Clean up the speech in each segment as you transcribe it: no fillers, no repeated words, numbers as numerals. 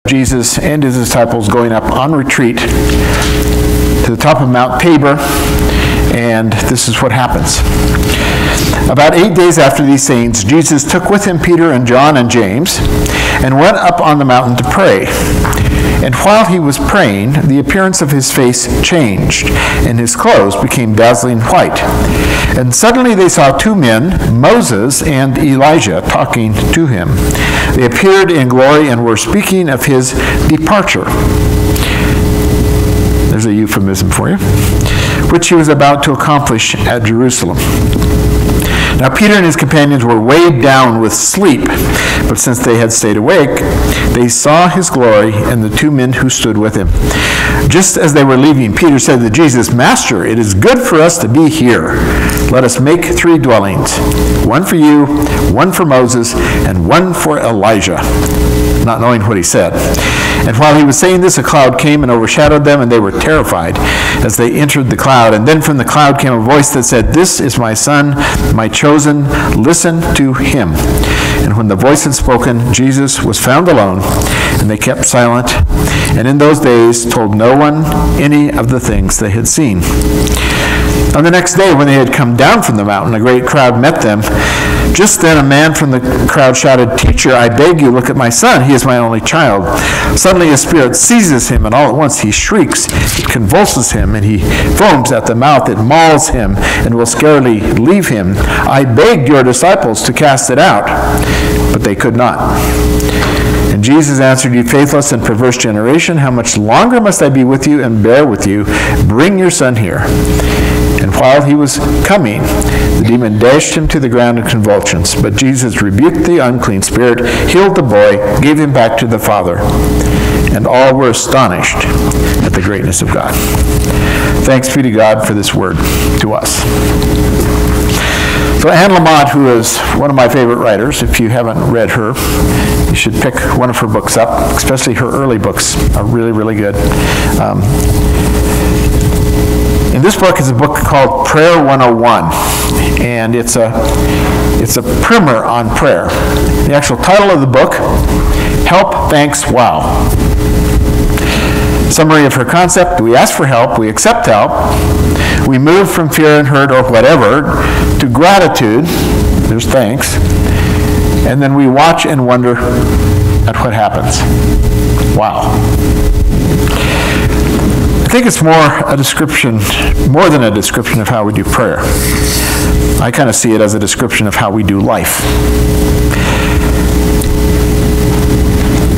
Jesus and his disciples going up on retreat to the top of Mount Tabor, and this is what happens. About 8 days after these sayings, Jesus took with him Peter and John and James and went up on the mountain to pray. And while he was praying, the appearance of his face changed, and his clothes became dazzling white. And suddenly they saw two men, Moses and Elijah, talking to him. They appeared in glory and were speaking of his departure. There's a euphemism for you, which he was about to accomplish at Jerusalem. Now Peter and his companions were weighed down with sleep, but since they had stayed awake, they saw his glory and the two men who stood with him. Just as they were leaving, Peter said to Jesus, "Master, it is good for us to be here. Let us make 3 dwellings, one for you, one for Moses, and one for Elijah," not knowing what he said. And while he was saying this, a cloud came and overshadowed them, and they were terrified as they entered the cloud. And then from the cloud came a voice that said, "This is my son, my chosen. Listen to him." And when the voice had spoken, Jesus was found alone, and they kept silent, and in those days told no one any of the things they had seen. On the next day, when they had come down from the mountain, a great crowd met them. Just then a man from the crowd shouted, "Teacher, I beg you, look at my son. He is my only child." Suddenly a spirit seizes him, and all at once he shrieks. It convulses him, and he foams at the mouth. It mauls him, and will scarcely leave him. I begged your disciples to cast it out, but they could not. And Jesus answered, "You faithless and perverse generation, how much longer must I be with you and bear with you? Bring your son here." And while he was coming, the demon dashed him to the ground in convulsions. But Jesus rebuked the unclean spirit, healed the boy, gave him back to the father. And all were astonished at the greatness of God. Thanks be to God for this word to us. So Anne Lamott, who is one of my favorite writers, if you haven't read her, you should pick one of her books up, especially her early books are really, really good. And this book is a book called Prayer 101, and it's a primer on prayer. The actual title of the book, Help, Thanks, Wow. Summary of her concept: we ask for help, we accept help, we move from fear and hurt or whatever to gratitude, there's thanks, and then we watch and wonder at what happens. Wow. I think it's more than a description of how we do prayer. I kind of see it as a description of how we do life.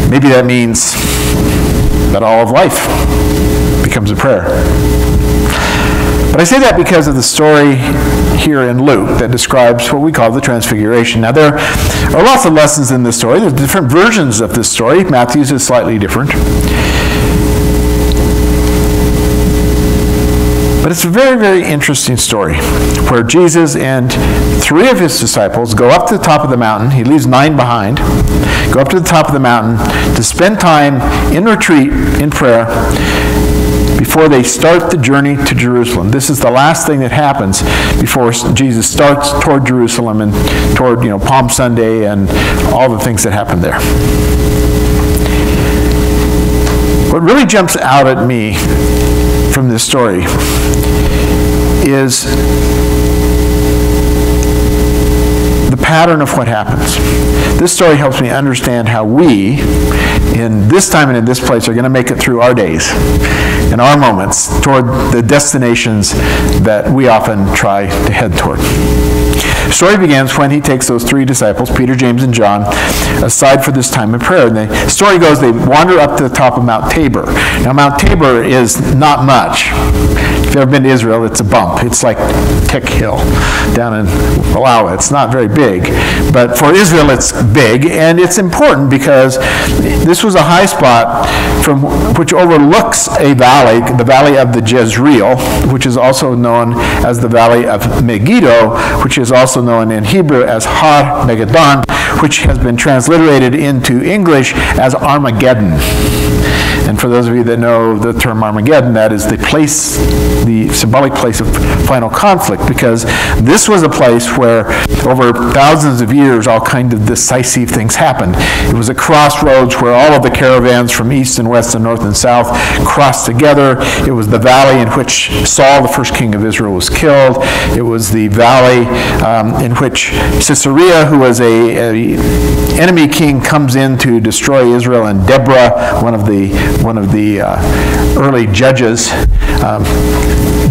Maybe that means that all of life becomes a prayer. But I say that because of the story here in Luke that describes what we call the Transfiguration. Now, there are lots of lessons in this story. There's different versions of this story. Matthew's is slightly different. But it's a very, very interesting story where Jesus and 3 of his disciples go up to the top of the mountain. He leaves 9 behind. Go up to the top of the mountain to spend time in retreat, in prayer, before they start the journey to Jerusalem. This is the last thing that happens before Jesus starts toward Jerusalem and toward, Palm Sunday and all the things that happen there. What really jumps out at me from this story is the pattern of what happens. This story helps me understand how we, in this time and in this place, are going to make it through our days and our moments toward the destinations that we often try to head toward. The story begins when he takes those 3 disciples, Peter, James, and John, aside for this time of prayer. And the story goes they wander up to the top of Mount Tabor. Now, Mount Tabor is not much. If you've ever been to Israel, it's a bump. It's like Tick Hill down in Malawi. It's not very big. But for Israel, it's big, and it's important because this was a high spot from which overlooks a valley, the valley of the Jezreel, which is also known as the valley of Megiddo, which is also known in Hebrew as Har Megiddon, which has been transliterated into English as Armageddon. And for those of you that know the term Armageddon, that is the place, the symbolic place of final conflict, because this was a place where over thousands of years all kind of decisive things happened. It was a crossroads where all of the caravans from east and west and north and south crossed together. It was the valley in which Saul, the first king of Israel, was killed. It was the valley in which Sisera, who was a enemy king, comes in to destroy Israel, and Deborah, one of the early judges,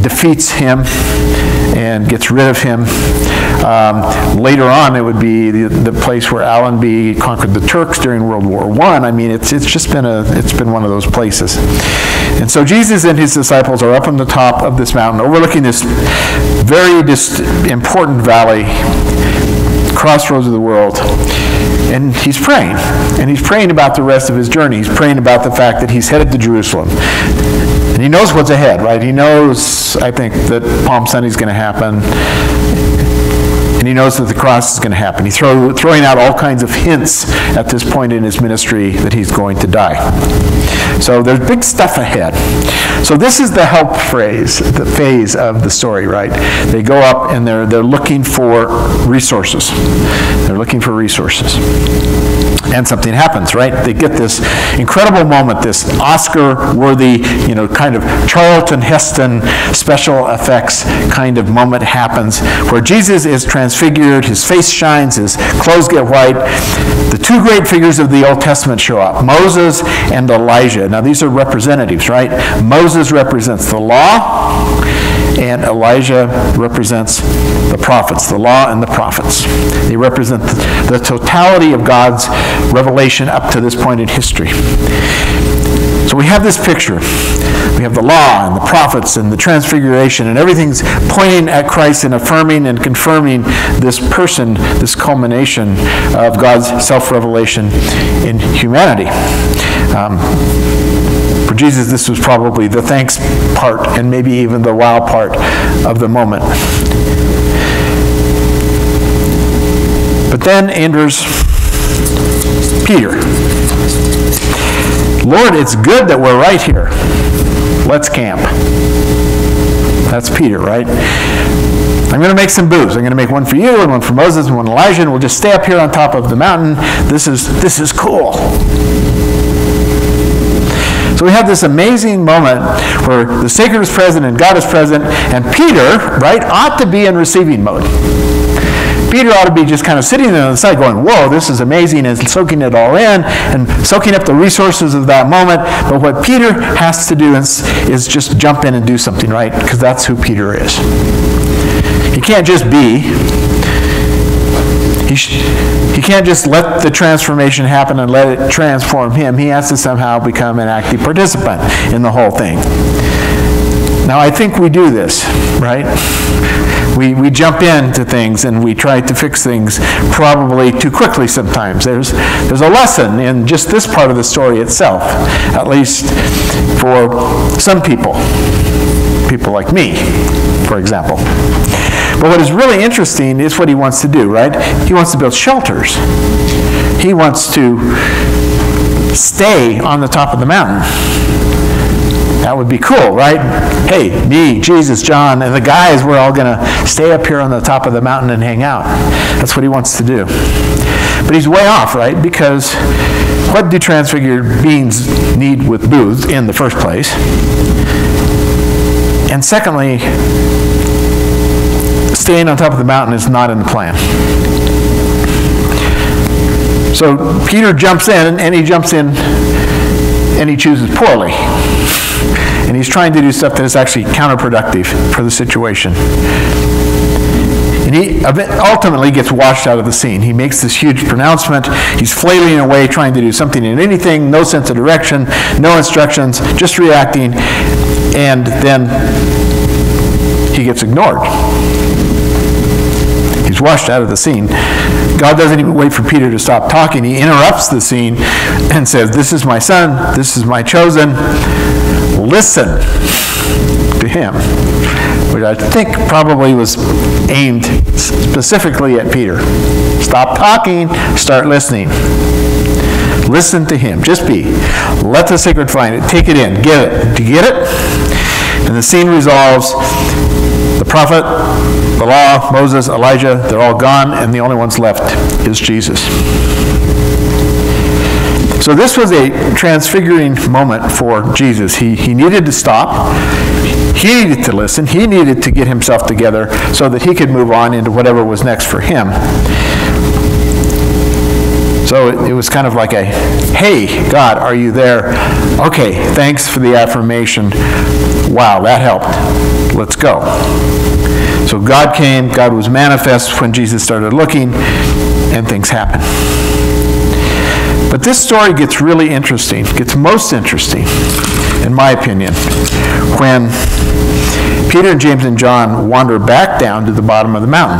defeats him and gets rid of him. Later on, it would be the place where Allenby conquered the Turks during World War I. I mean, it's been one of those places. And so Jesus and his disciples are up on the top of this mountain, overlooking this very important valley, crossroads of the world. And he's praying. And he's praying about the rest of his journey. He's praying about the fact that he's headed to Jerusalem. And he knows what's ahead, right? He knows, I think, that Palm Sunday is going to happen. And he knows that the cross is going to happen. He's throwing out all kinds of hints at this point in his ministry that he's going to die. So there's big stuff ahead. So this is the help phase of the story, right? They go up and they're looking for resources. They're looking for resources. And something happens, right? They get this incredible moment, this Oscar-worthy, kind of Charlton Heston special effects kind of moment happens where Jesus is transfigured, his face shines, his clothes get white. The two great figures of the Old Testament show up, Moses and Elijah. Now, these are representatives, right? Moses represents the law, and Elijah represents the prophets, the law and the prophets. They represent the totality of God's revelation up to this point in history. So we have this picture. We have the law and the prophets and the transfiguration, and everything's pointing at Christ and affirming and confirming this person, this culmination of God's self-revelation in humanity. For Jesus, this was probably the thanks part and maybe even the wow part of the moment. But then enters Peter. Lord, it's good that we're right here. Let's camp. That's Peter, right? I'm going to make some booths. I'm going to make one for you and one for Moses and one for Elijah, and we'll just stay up here on top of the mountain. This is cool. So we have this amazing moment where the sacred is present and God is present, and Peter, right, ought to be in receiving mode. Peter ought to be just kind of sitting there on the side going, whoa, this is amazing, and soaking it all in and soaking up the resources of that moment. But what Peter has to do is just jump in and do something, right? Because that's who Peter is. He can't just be. He can't just let the transformation happen and let it transform him. He has to somehow become an active participant in the whole thing. Now, I think we do this, right? We jump into things and we try to fix things probably too quickly sometimes. There's a lesson in just this part of the story itself, at least for some people like me, for example. But what is really interesting is what he wants to do, right? He wants to build shelters. He wants to stay on the top of the mountain. That would be cool, right? Hey, me, Jesus, John, and the guys, we're all going to stay up here on the top of the mountain and hang out. That's what he wants to do. But he's way off, right? Because what do transfigured beings need with booths in the first place? And secondly, staying on top of the mountain is not in the plan. So Peter jumps in, and he jumps in, and he chooses poorly. And he's trying to do stuff that is actually counterproductive for the situation. And he ultimately gets washed out of the scene. He makes this huge pronouncement. He's flailing away, trying to do something and anything, no sense of direction, no instructions, just reacting, and then he gets ignored. He's washed out of the scene. God doesn't even wait for Peter to stop talking. He interrupts the scene and says, "This is my son, this is my chosen. Listen to him," which I think probably was aimed specifically at Peter. Stop talking, start listening. Listen to him. Just be. Let the sick find it. Take it in. Get it. Do you get it? And the scene resolves. The prophet, the law, Moses, Elijah, they're all gone, and the only ones left is Jesus. So this was a transfiguring moment for Jesus. He needed to stop. He needed to listen. He needed to get himself together so that he could move on into whatever was next for him. So it was kind of like a, hey, God, are you there? Okay, thanks for the affirmation. Wow, that helped. Let's go. So God came. God was manifest when Jesus started looking, and things happened. But this story gets really interesting, gets most interesting, in my opinion, when Peter and James and John wander back down to the bottom of the mountain,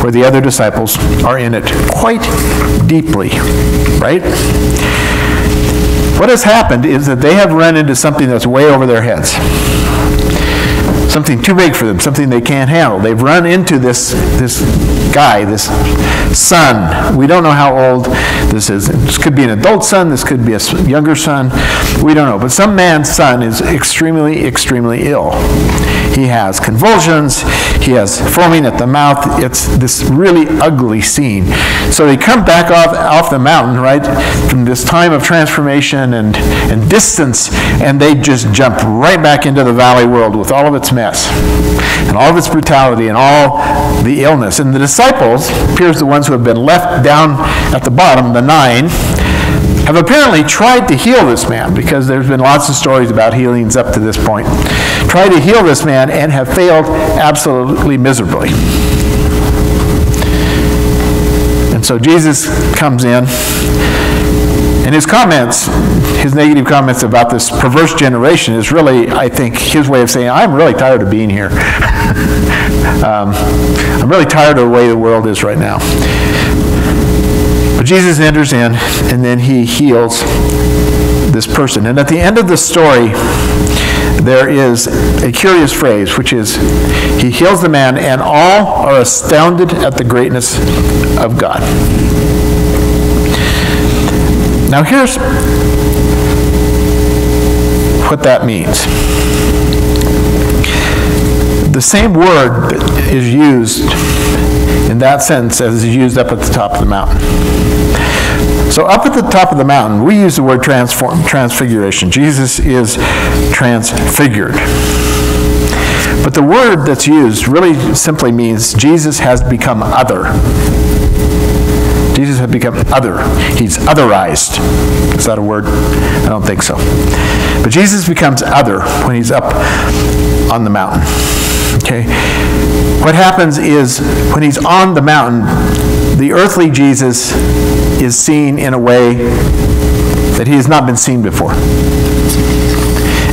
where the other disciples are in it quite deeply, right? What has happened is that they have run into something that's way over their heads. Something too big for them, something they can't handle. They've run into this guy, this son. We don't know how old this is. This could be an adult son. This could be a younger son. We don't know. But some man's son is extremely, extremely ill. He has convulsions. He has foaming at the mouth. It's this really ugly scene. So they come back off the mountain, right, from this time of transformation and distance, and they just jump right back into the valley world with all of its mess and all of its brutality and all the illness. And the disciples, appears the ones who have been left down at the bottom, the 9, have apparently tried to heal this man, because there's been lots of stories about healings up to this point. Tried to heal this man and have failed absolutely miserably. And so Jesus comes in, and his comments, his negative comments about this perverse generation is really, I think, his way of saying, I'm really tired of being here. I'm really tired of the way the world is right now. But Jesus enters in, and then he heals this person. And at the end of the story, there is a curious phrase, which is, he heals the man, and all are astounded at the greatness of God. Now here's what that means. The same word is used in that sentence as is used up at the top of the mountain. So up at the top of the mountain, we use the word transfiguration. Jesus is transfigured. But the word that's used really simply means Jesus has become other. Jesus has become other. He's otherized. Is that a word? I don't think so. But Jesus becomes other when he's up on the mountain. Okay? What happens is, when he's on the mountain, the earthly Jesus is seen in a way that he has not been seen before.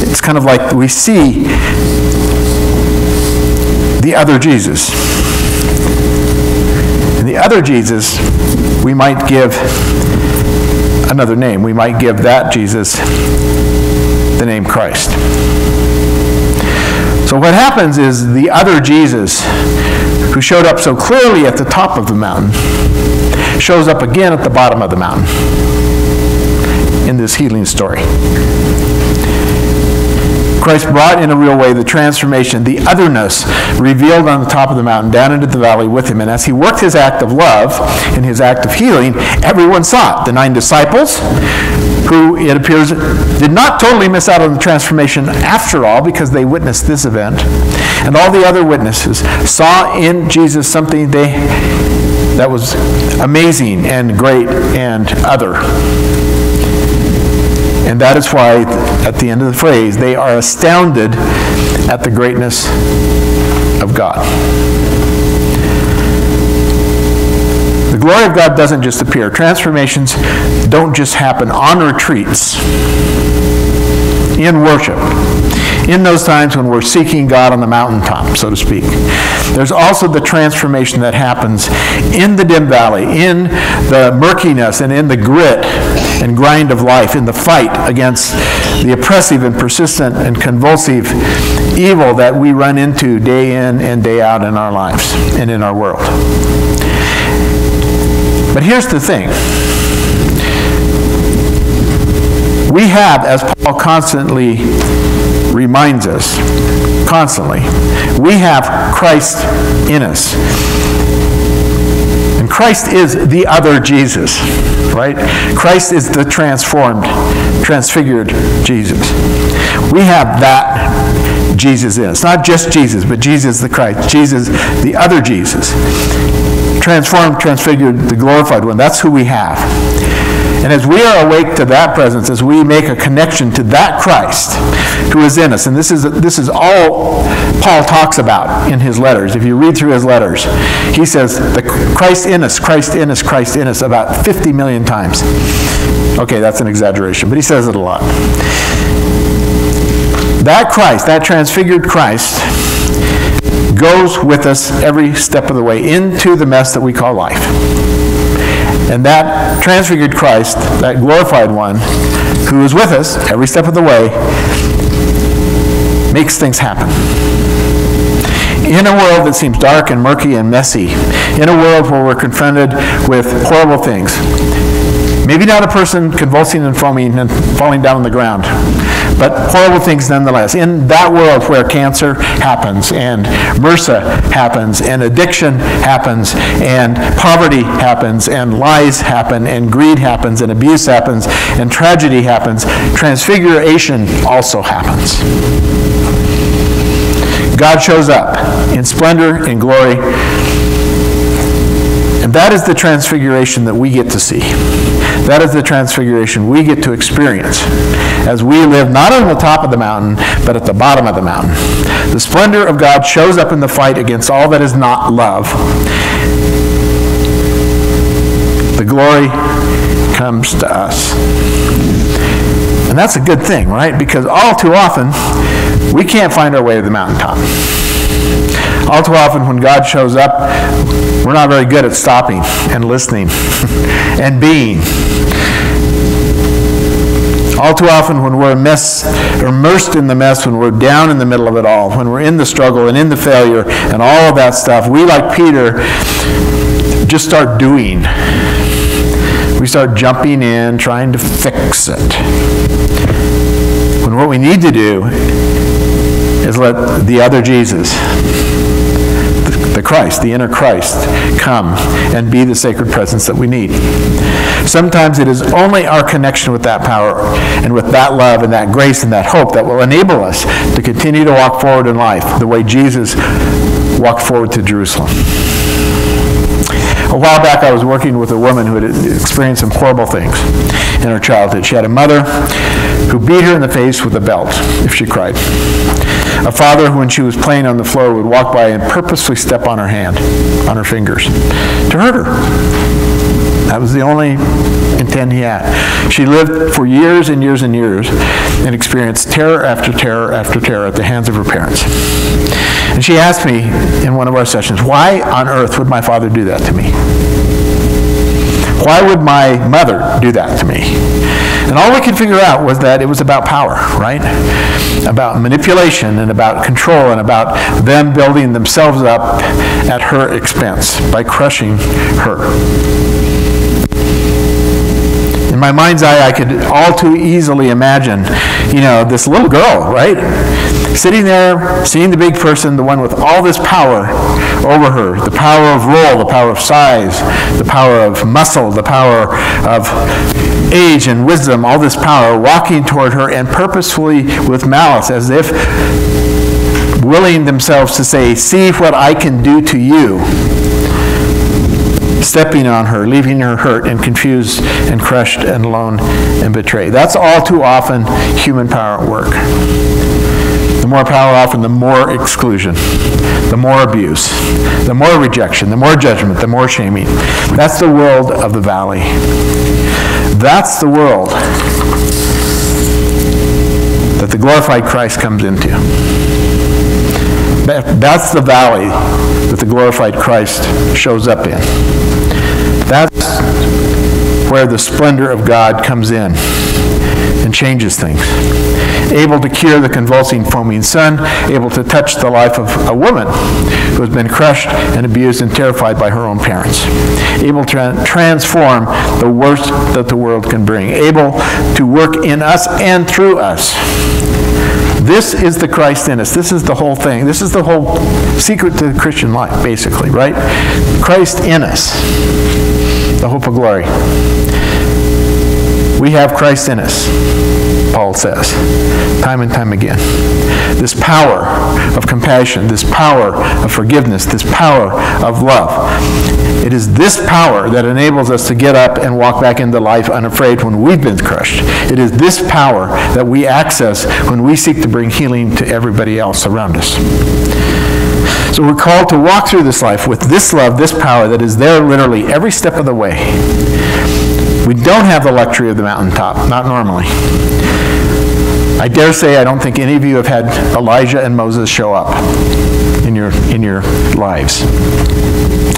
It's kind of like we see the other Jesus. And the other Jesus, we might give another name. We might give that Jesus the name Christ. So what happens is, the other Jesus, who showed up so clearly at the top of the mountain, shows up again at the bottom of the mountain in this healing story. Christ brought in a real way the transformation, the otherness revealed on the top of the mountain down into the valley with him. And as he worked his act of love and his act of healing, everyone saw it. The 9 disciples, who it appears did not totally miss out on the transformation after all, because they witnessed this event. And all the other witnesses saw in Jesus something that was amazing and great and other. And that is why, at the end of the phrase, they are astounded at the greatness of God. The glory of God doesn't just appear. Transformations don't just happen on retreats, in worship, in those times when we're seeking God on the mountaintop, so to speak. There's also the transformation that happens in the dim valley, in the murkiness and in the grit and grind of life, in the fight against the oppressive and persistent and convulsive evil that we run into day in and day out in our lives and in our world. But here's the thing. We have, as Paul constantly reminds us, we have Christ in us. And Christ is the other Jesus, right? Christ is the transformed, transfigured Jesus. We have that Jesus in us. Not just Jesus, but Jesus the Christ. Jesus, the other Jesus. Transformed, transfigured, the glorified one. That's who we have. And as we are awake to that presence, as we make a connection to that Christ who is in us, and this is all Paul talks about in his letters. If you read through his letters, he says, the Christ in us, Christ in us, Christ in us, about 50 million times. Okay, that's an exaggeration, but he says it a lot. That Christ, that transfigured Christ, goes with us every step of the way into the mess that we call life. And that transfigured Christ, that glorified one, who is with us every step of the way, makes things happen. In a world that seems dark and murky and messy, in a world where we're confronted with horrible things, maybe not a person convulsing and foaming and falling down on the ground, but horrible things nonetheless. In that world where cancer happens, and MRSA happens, and addiction happens, and poverty happens, and lies happen, and greed happens, and abuse happens, and tragedy happens, transfiguration also happens. God shows up in splendor, in glory, and that is the transfiguration that we get to see. That is the transfiguration we get to experience as we live not on the top of the mountain, but at the bottom of the mountain. The splendor of God shows up in the fight against all that is not love. The glory comes to us. And that's a good thing, right? Because all too often, we can't find our way to the mountaintop. All too often when God shows up, we're not very good at stopping and listening and being. All too often when we're immersed in the mess, when we're down in the middle of it all, when we're in the struggle and in the failure and all of that stuff, we, like Peter, just start doing. We start jumping in, trying to fix it. When what we need to do is let the other Jesus, the Christ, the inner Christ, come and be the sacred presence that we need. Sometimes it is only our connection with that power and with that love and that grace and that hope that will enable us to continue to walk forward in life the way Jesus walked forward to Jerusalem. A while back I was working with a woman who had experienced some horrible things in her childhood. She had a mother who beat her in the face with a belt if she cried. A father who, when she was playing on the floor, would walk by and purposely step on her hand, on her fingers, to hurt her. That was the only intent he had. She lived for years and years and years and experienced terror after terror after terror at the hands of her parents. And she asked me in one of our sessions, why on earth would my father do that to me? Why would my mother do that to me? And all we could figure out was that it was about power, right? About manipulation and about control and about them building themselves up at her expense by crushing her. In my mind's eye, I could all too easily imagine, this little girl, right? Sitting there, seeing the big person, the one with all this power over her, the power of role, the power of size, the power of muscle, the power of age and wisdom, all this power, walking toward her and purposefully with malice, as if willing themselves to say, see what I can do to you. Stepping on her, leaving her hurt and confused and crushed and alone and betrayed. That's all too often human power at work. The more power often, the more exclusion, the more abuse, the more rejection, the more judgment, the more shaming. That's the world of the valley. That's the world that the glorified Christ comes into. That's the valley that the glorified Christ shows up in. That's where the splendor of God comes in and changes things. able to cure the convulsing, foaming sun, able to touch the life of a woman who has been crushed and abused and terrified by her own parents, able to transform the worst that the world can bring, able to work in us and through us. This is the Christ in us. This is the whole thing. This is the whole secret to the Christian life, basically, right? Christ in us, the hope of glory. We have Christ in us, Paul says, time and time again. This power of compassion, this power of forgiveness, this power of love. It is this power that enables us to get up and walk back into life unafraid when we've been crushed. It is this power that we access when we seek to bring healing to everybody else around us. So we're called to walk through this life with this love, this power that is there literally every step of the way. We don't have the luxury of the mountaintop, not normally. I dare say I don't think any of you have had Elijah and Moses show up in your lives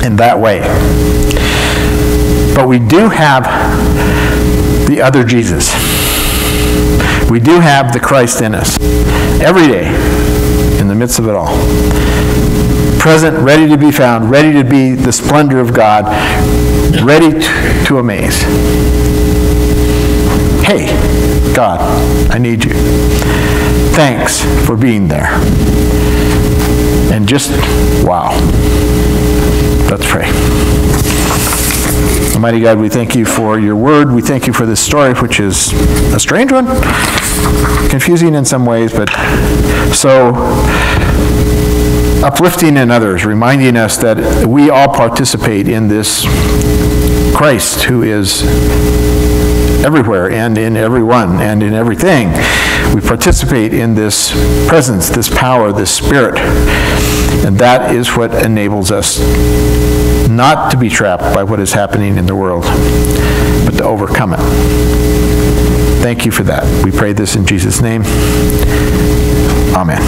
in that way. But we do have the other Jesus. We do have the Christ in us every day in the midst of it all. Present, ready to be found, ready to be the splendor of God, ready to amaze. Hey, God, I need you. Thanks for being there. And just, wow. Let's pray. Almighty God, we thank you for your word. We thank you for this story, which is a strange one, confusing in some ways, but so uplifting in others, reminding us that we all participate in this Christ who is everywhere and in everyone and in everything. We participate in this presence, this power, this spirit. And that is what enables us not to be trapped by what is happening in the world, but to overcome it. Thank you for that. We pray this in Jesus' name. Amen.